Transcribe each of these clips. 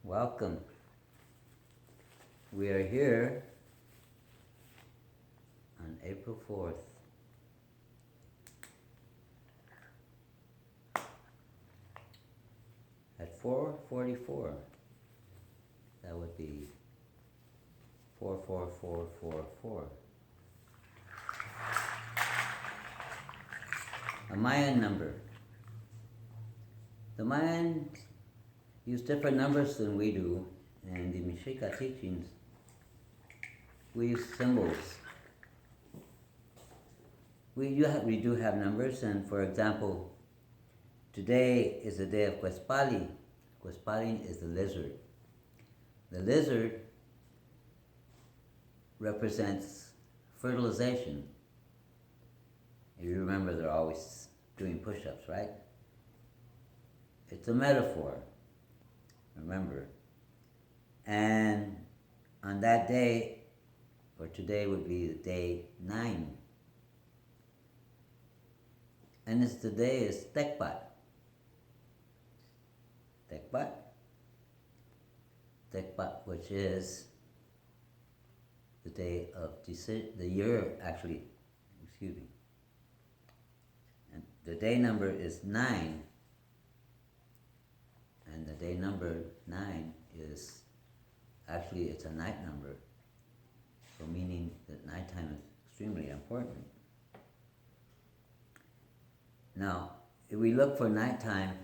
Welcome. We are here on April 4th. At 4:44. That would be 44444. A Mayan number. The Mayans use different numbers than we do, and the Mexica teachings, we use symbols. We do have numbers, and for example, today is the day of Quespali. Quespali is the lizard. The lizard represents fertilization. If you remember, they're always doing push-ups, right? It's a metaphor, remember. And on that day, or today would be the day 9. And the day is Tecpat. Tecpat. Tecpat, which is the day of the year, actually, excuse me. And the day number is 9. And the day number 9 is, actually it's a night number. So meaning that nighttime is extremely important. Now, if we look for nighttime,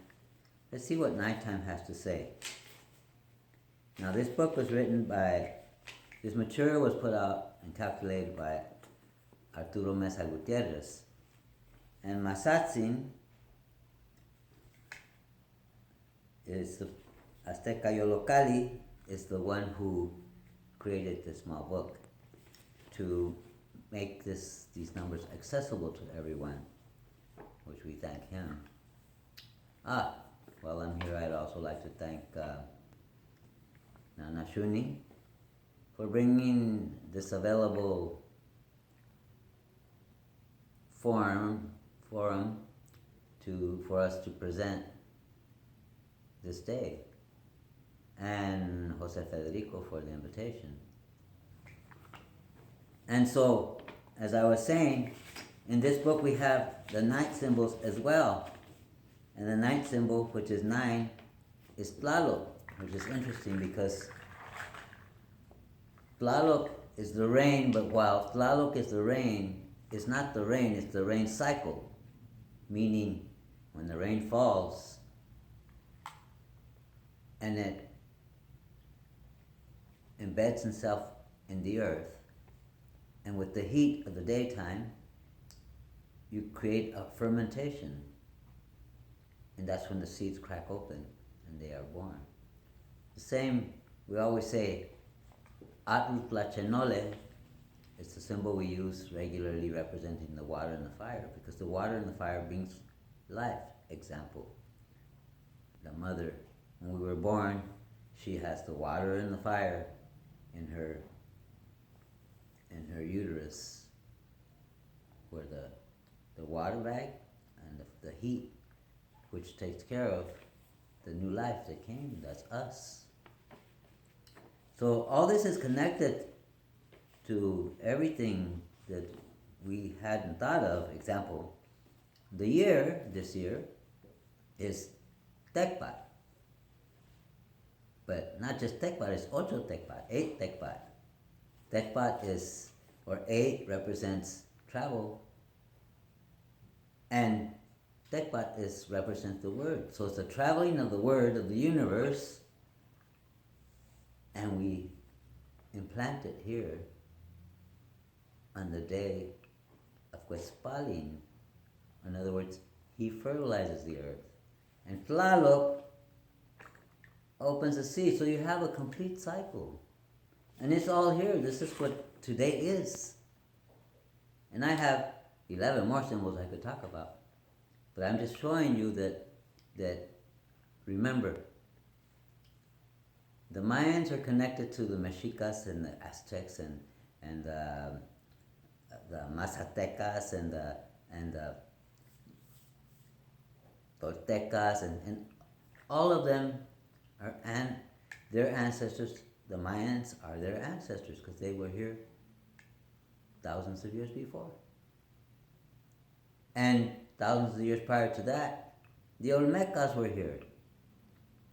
let's see what nighttime has to say. Now, this book was written by, this material was put out and calculated by Arturo Mesa Gutierrez. And Masatzin is the Azteca Yolocali is the one who created this small book to make these numbers accessible to everyone, which we thank him. While I'm here, I'd also like to thank Nana Shuni for bringing this available forum for us to present this day, and Jose Federico for the invitation. And so, as I was saying, in this book we have the night symbols as well. And the night symbol, which is 9, is Tlaloc, which is interesting because Tlaloc is the rain, but while Tlaloc is the rain, it's not the rain, it's the rain cycle. Meaning, when the rain falls, and it embeds itself in the earth, and with the heat of the daytime, you create a fermentation. And that's when the seeds crack open and they are born. The same, we always say, Atl Tlachenole is the symbol we use regularly representing the water and the fire, because the water and the fire brings life. Example, the mother, when we were born, she has the water and the fire in her uterus, where the water bag and the heat, which takes care of the new life that came, that's us. So all this is connected to everything that we hadn't thought of. Example, this year, is Tecpat. But not just Tecpat, it's Ocho Tecpat, 8 Tecpat. Tecpat is, or 8 represents travel, and Tecpat represents the word. So it's the traveling of the word of the universe, and we implant it here on the day of Quespalin. In other words, he fertilizes the earth. And Tlaloc opens the sea, so you have a complete cycle. And it's all here. This is what today is. And I have 11 more symbols I could talk about. But I'm just showing you that remember, the Mayans are connected to the Mexicas and the Aztecs and the Mazatecas and the Toltecas and all of them are their ancestors. The Mayans are their ancestors because they were here thousands of years before. And thousands of years prior to that, the Olmecas were here.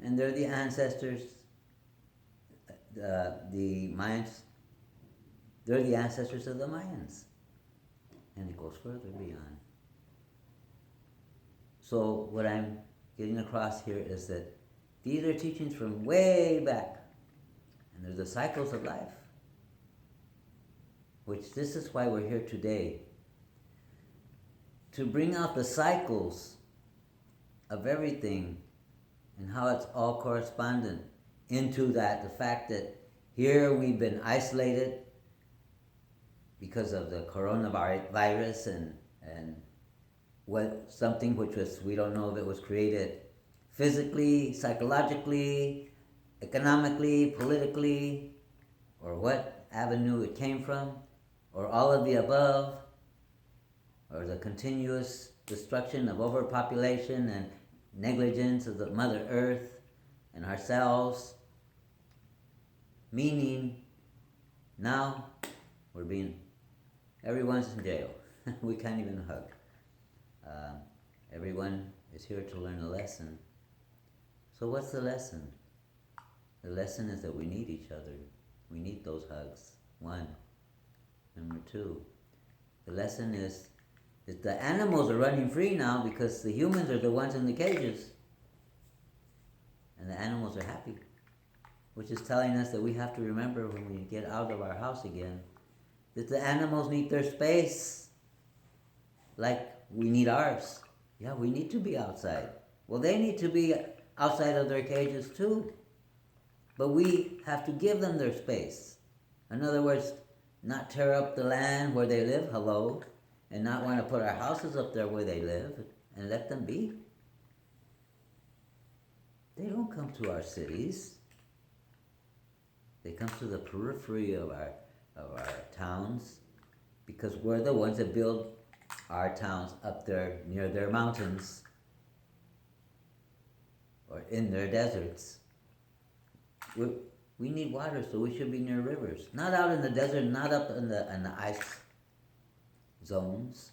And they're the ancestors, the Mayans, they're the ancestors of the Mayans. And it goes further beyond. So what I'm getting across here is that these are teachings from way back. And they're the cycles of life. Which this is why we're here today. To bring out the cycles of everything and how it's all correspondent into that, the fact that here we've been isolated because of the coronavirus and what something which was, we don't know if it was created physically, psychologically, economically, politically, or what avenue it came from, or all of the above, or the continuous destruction of overpopulation and negligence of the Mother Earth and ourselves, meaning now everyone's in jail. We can't even hug. Everyone is here to learn a lesson. So what's the lesson? The lesson is that we need each other. We need those hugs. One. Number two, the lesson is that the animals are running free now because the humans are the ones in the cages. And the animals are happy. Which is telling us that we have to remember when we get out of our house again, that the animals need their space like we need ours. Yeah, we need to be outside. Well, they need to be outside of their cages too. But we have to give them their space. In other words, not tear up the land where they live, hello, and not want to put our houses up there where they live, and let them be. They don't come to our cities. They come to the periphery of our towns, because we're the ones that build our towns up there near their mountains or in their deserts. We need water, so we should be near rivers. Not out in the desert, not up in the ice zones.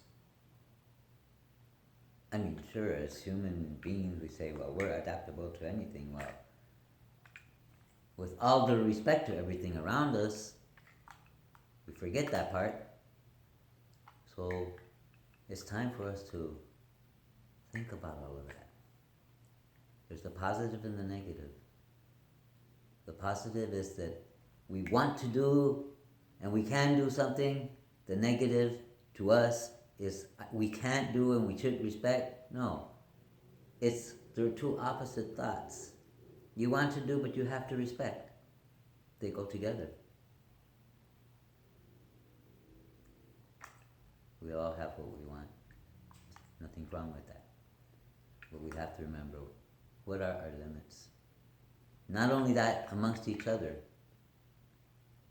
I mean, sure, as human beings, we say, well, we're adaptable to anything. Well, with all due respect to everything around us, we forget that part. So it's time for us to think about all of that. There's the positive and the negative. The positive is that we want to do and we can do something. The negative to us is we can't do and we should respect. No. They're two opposite thoughts. You want to do, but you have to respect. They go together. We all have what we want. Nothing wrong with that. But we have to remember, what are our limits? Not only that, amongst each other.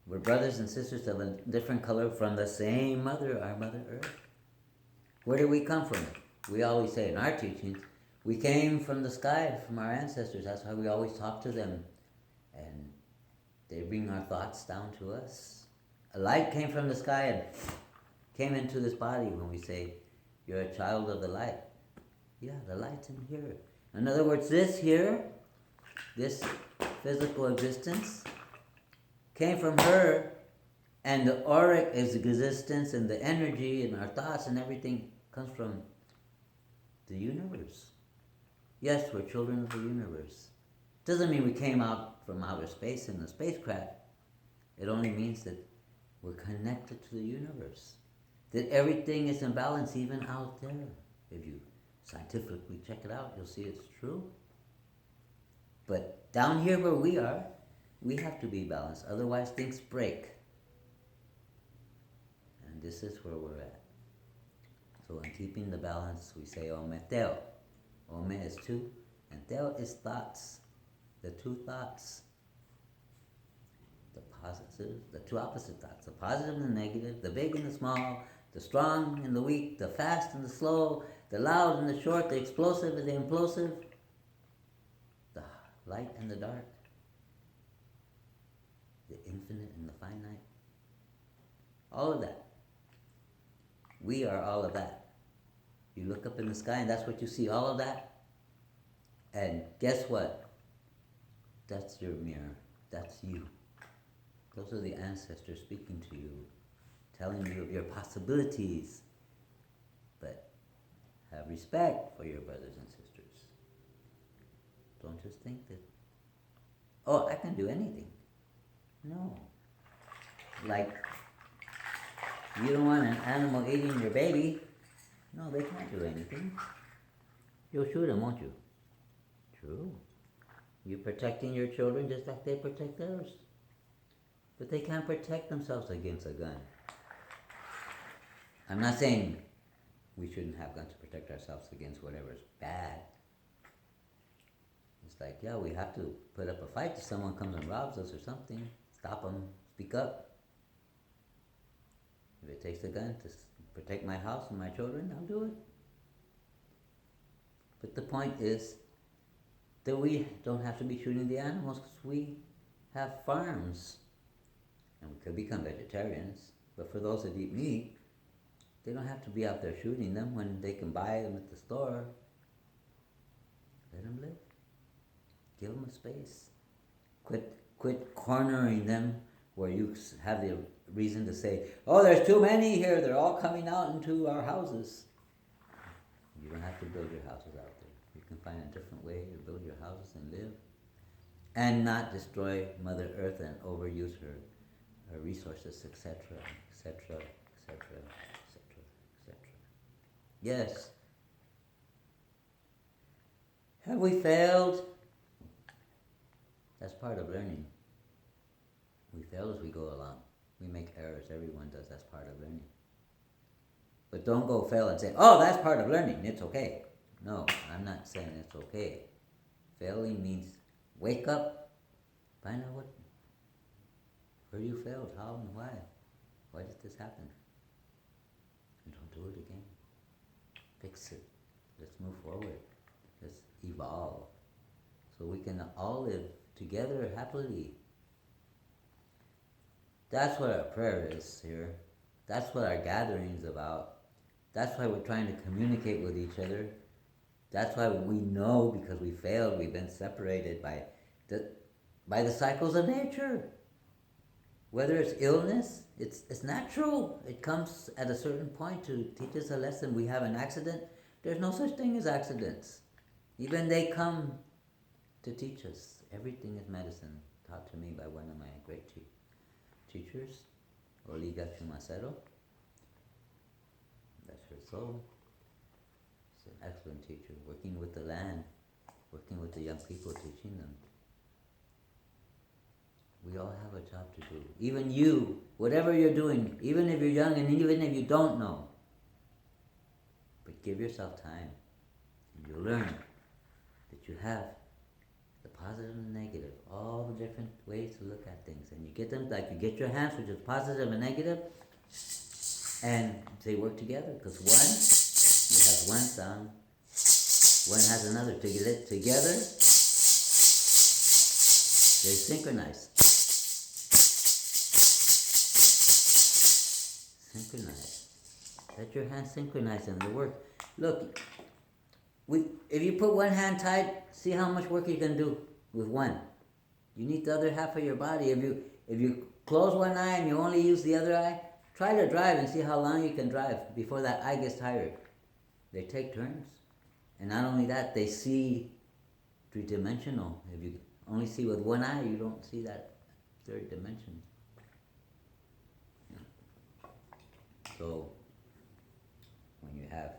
We're brothers and sisters of a different color from the same mother, our Mother Earth. Where did we come from? We always say in our teachings, we came from the sky, from our ancestors. That's why we always talk to them. And they bring our thoughts down to us. A light came from the sky and came into this body when we say, you're a child of the light. Yeah, the light's in here. In other words, this here, this physical existence, came from her, and the auric is existence, and the energy and our thoughts and everything comes from the universe. Yes, we're children of the universe. Doesn't mean we came out from outer space in a spacecraft. It only means that we're connected to the universe. That everything is in balance even out there. If you scientifically check it out, you'll see it's true. But down here where we are, we have to be balanced. Otherwise things break. And this is where we're at. So in keeping the balance, we say Ome Teo. Ome is two, and Teo is thoughts. The two thoughts. the positive, the two opposite thoughts, the positive and the negative, the big and the small, the strong and the weak, the fast and the slow, the loud and the short, the explosive and the implosive, the light and the dark, the infinite and the finite. All of that. We are all of that. You look up in the sky and that's what you see, all of that. And guess what? That's your mirror. That's you. Those are the ancestors speaking to you, telling you of your possibilities. But have respect for your brothers and sisters. Don't just think that, oh, I can do anything. No. Like, you don't want an animal eating your baby. No, they can't do anything. You'll shoot them, won't you? True. You're protecting your children just like they protect theirs. But they can't protect themselves against a gun. I'm not saying we shouldn't have guns to protect ourselves against whatever's bad. It's like, yeah, we have to put up a fight if someone comes and robs us or something. Stop them. Speak up. If it takes a gun to protect my house and my children, I'll do it. But the point is that we don't have to be shooting the animals because we have farms. And we could become vegetarians. But for those that eat meat, they don't have to be out there shooting them when they can buy them at the store. Let them live. Give them a space. Quit cornering them where you have the reason to say, oh, there's too many here, they're all coming out into our houses. You don't have to build your houses out there. You can find a different way to build your houses and live. And not destroy Mother Earth and overuse her resources, etc., etc., etc., etc., etc. Yes. Have we failed? That's part of learning. We fail as we go along. We make errors. Everyone does. That's part of learning. But don't go fail and say, oh, that's part of learning. It's okay. No, I'm not saying it's okay. Failing means wake up, find out where you failed, how and why. Why did this happen? And don't do it again. Fix it. Let's move forward. Let's evolve. So we can all live together happily. That's what our prayer is here. That's what our gathering is about. That's why we're trying to communicate with each other. That's why we know, because we failed, we've been separated by the cycles of nature. Whether it's illness, it's natural. It comes at a certain point to teach us a lesson. We have an accident. There's no such thing as accidents. Even they come to teach us. Everything is medicine, taught to me by one of my great teachers, Oliga Chumacero. That's her soul. She's an excellent teacher, working with the land, working with the young people, teaching them. We all have a job to do. Even you, whatever you're doing, even if you're young and even if you don't know. But give yourself time and you'll learn that you have the positive and the negative, all the different ways to look at things. And you get them, like you get your hands, which is positive and negative, and they work together. Because one, you have one sound, one has another. Together, they synchronize. Synchronize. Let your hands synchronize and they work. Look, if you put one hand tight, see how much work you can do with one. You need the other half of your body. If you close one eye and you only use the other eye, try to drive and see how long you can drive before that eye gets tired. They take turns. And not only that, they see three-dimensional. If you only see with one eye, you don't see that third dimension. So, when you have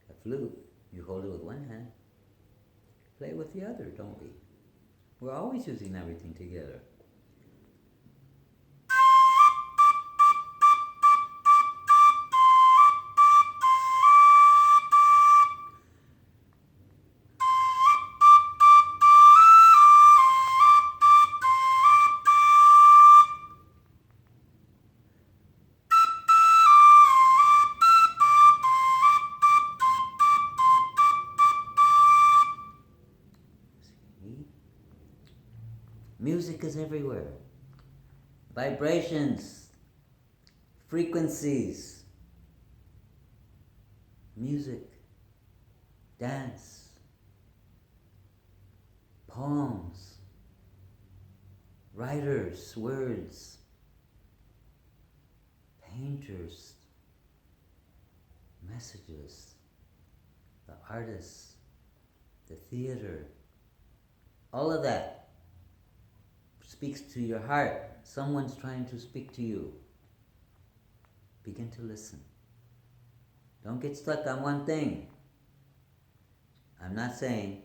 a flute, you hold it with one hand, play with the other, don't we? We're always using everything together. Music is everywhere. Vibrations, frequencies, music, dance, poems, writers, words, painters, messages, the artists, the theater, all of that speaks to your heart. Someone's trying to speak to you. Begin to listen. Don't get stuck on one thing. I'm not saying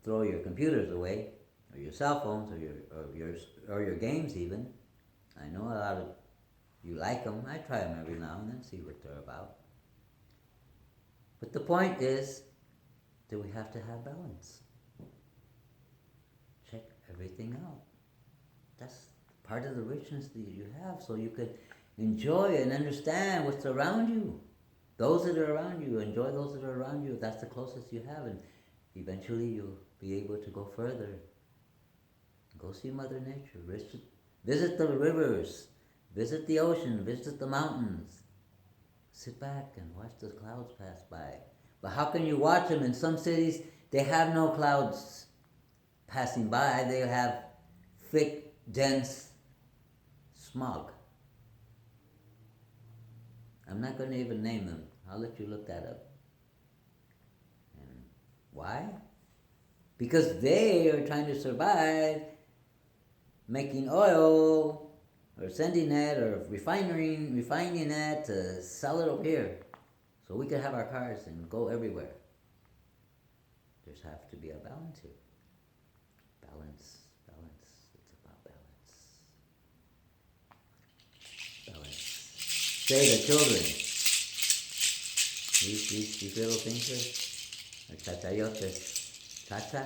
throw your computers away, or your cell phones, or your games even. I know a lot of you like them. I try them every now and then, see what they're about. But the point is that we have to have balance. Check everything out. That's part of the richness that you have, so you could enjoy and understand what's around you. Those that are around you, enjoy those that are around you. That's the closest you have, and eventually you'll be able to go further. Go see Mother Nature. Visit the rivers. Visit the ocean. Visit the mountains. Sit back and watch the clouds pass by. But how can you watch them? In some cities, they have no clouds passing by. They have thick, dense smog. I'm not going to even name them. I'll let you look that up. And why? Because they are trying to survive making oil or sending it or refining it to sell it over here so we can have our cars and go everywhere. There's have to be a balance here. Balance. It's about balance. Say the children. These little things here are chachayotes. Chacha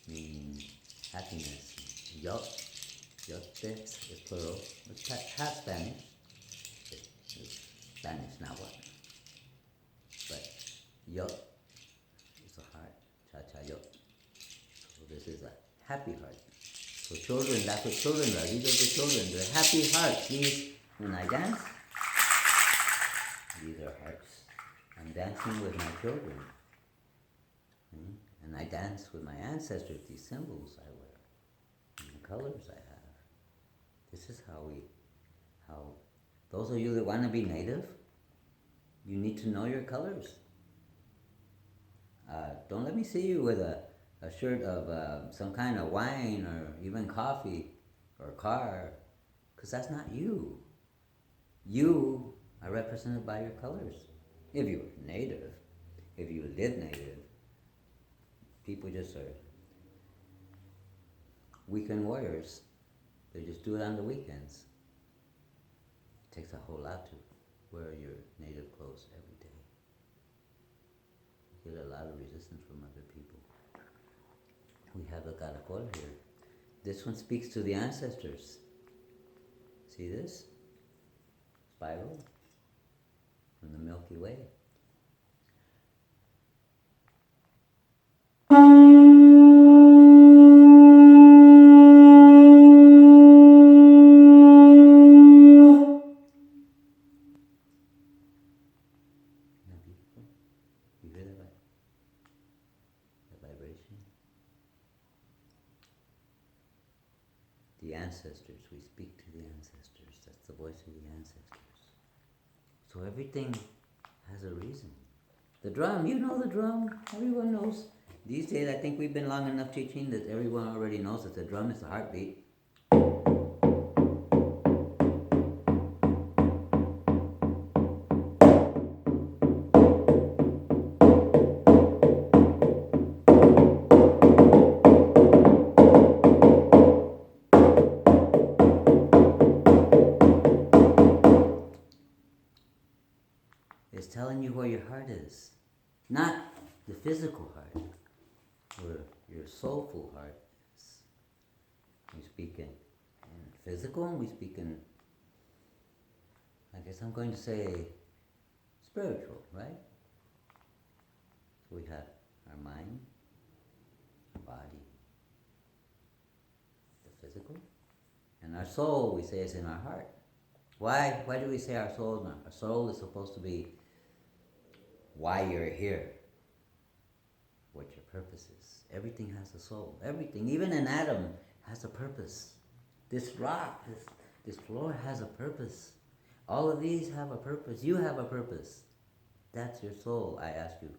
means happiness. Yote is plural. It's half Spanish. It's Spanish now what? But yot is a heart. Chachayot. So this is a happy heart. So children, that's what children are. These are the children. They're happy hearts. These, when I dance, these are hearts. I'm dancing with my children. And I dance with my ancestors, these symbols I wear, and the colors I have. This is how those of you that want to be native, you need to know your colors. Don't let me see you with a shirt of some kind of wine or even coffee or car, because that's not you. You are represented by your colors. If you're native, if you live native, people just are weekend warriors. They just do it on the weekends. It takes a whole lot to wear your native clothes every day. You get a lot of resistance from other people. We have a caracol here. This one speaks to the ancestors. See this? Spiral from the Milky Way. The ancestors, we speak to the ancestors. That's the voice of the ancestors. So everything has a reason. The drum, you know the drum. Everyone knows. These days, I think we've been long enough teaching that everyone already knows that the drum is the heartbeat. It's telling you where your heart is. Not the physical heart, where your soulful heart is. We speak in physical and we speak in, I guess I'm going to say, spiritual, right? So we have our mind, our body, the physical. And our soul, we say, is in our heart. Why? Why do we say our soul is not? Our soul is supposed to be why you're here, what your purpose is. Everything has a soul. Everything, even an atom, has a purpose. This rock, this floor has a purpose. All of these have a purpose. You have a purpose. That's your soul. I ask you,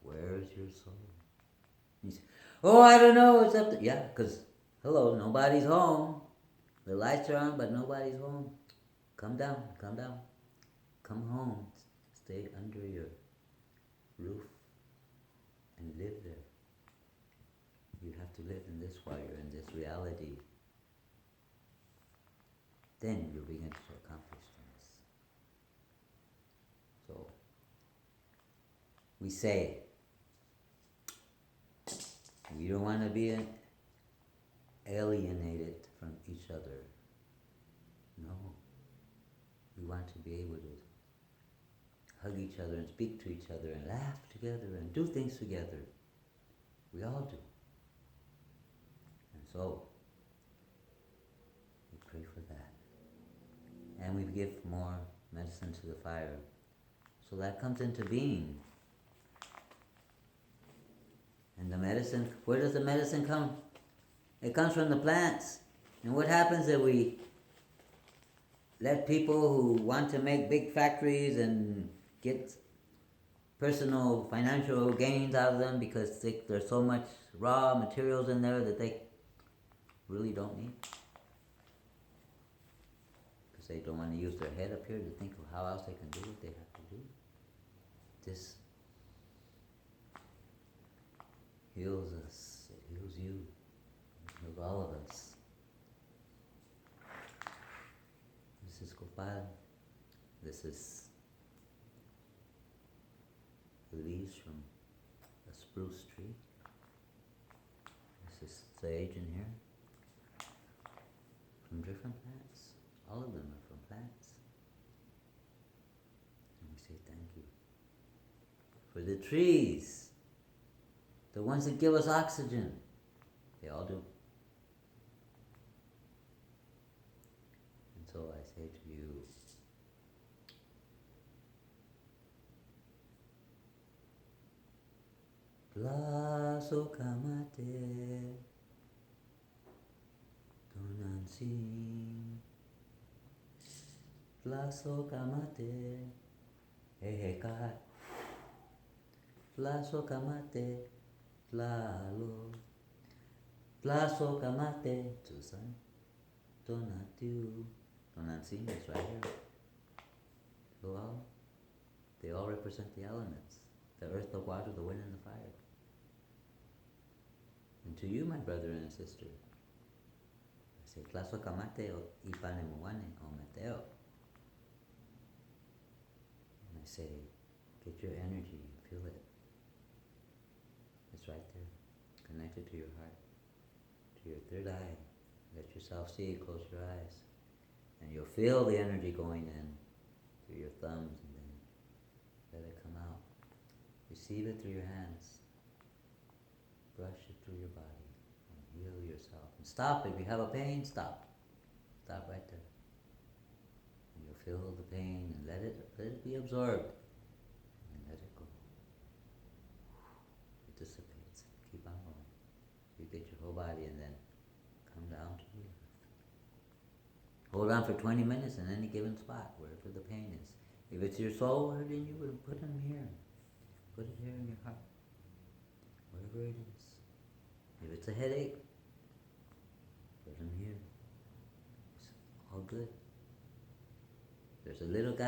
where is your soul? You say, oh, I don't know. It's up to... Yeah, because, hello, nobody's home. The lights are on, but nobody's home. Come down, come down. Come home. Stay under your roof and live there. You have to live in this while you're in this reality. Then you'll begin to accomplish things. So, we say, we don't want to be alienated from each other. No. We want to be able to hug each other and speak to each other and laugh together and do things together. We all do. And so, we pray for that. And we give more medicine to the fire. So that comes into being. And the medicine, where does the medicine come? It comes from the plants. And what happens if we let people who want to make big factories and get personal financial gains out of them because there's so much raw materials in there that they really don't need? Because they don't want to use their head up here to think of how else they can do what they have to do. This heals us, it heals you, it heals all of us. This is Gopal. This is the leaves from a spruce tree. This is sage in here. From different plants. All of them are from plants. And we say thank you. For the trees, the ones that give us oxygen, they all do. And so I say to you, Glaso kamate Tonansi Glaso kamate Hehekai Glaso kamate Lalo Glaso kamate Tusan Donatiu. Tonansi is right here. They all represent the elements. The earth, the water, the wind, and the fire. And to you, my brother and sister, I say, Klaso kamate o ipane muwane o meteo. And I say, get your energy, feel it. It's right there, connected to your heart, to your third eye. Let yourself see, close your eyes. And you'll feel the energy going in through your thumbs and then let it come out. Receive it through your hands. Brush it through your body and heal yourself. And stop. If you have a pain, stop. Stop right there. And you'll feel the pain and let it be absorbed. And let it go. It dissipates. Keep on going. You get your whole body and then come down to the earth. Hold on for 20 minutes in any given spot, wherever the pain is. If it's your soul hurting you, put them here. Put it here in your heart. Wherever it is. If it's a headache, put them here. It's all good. There's a little guy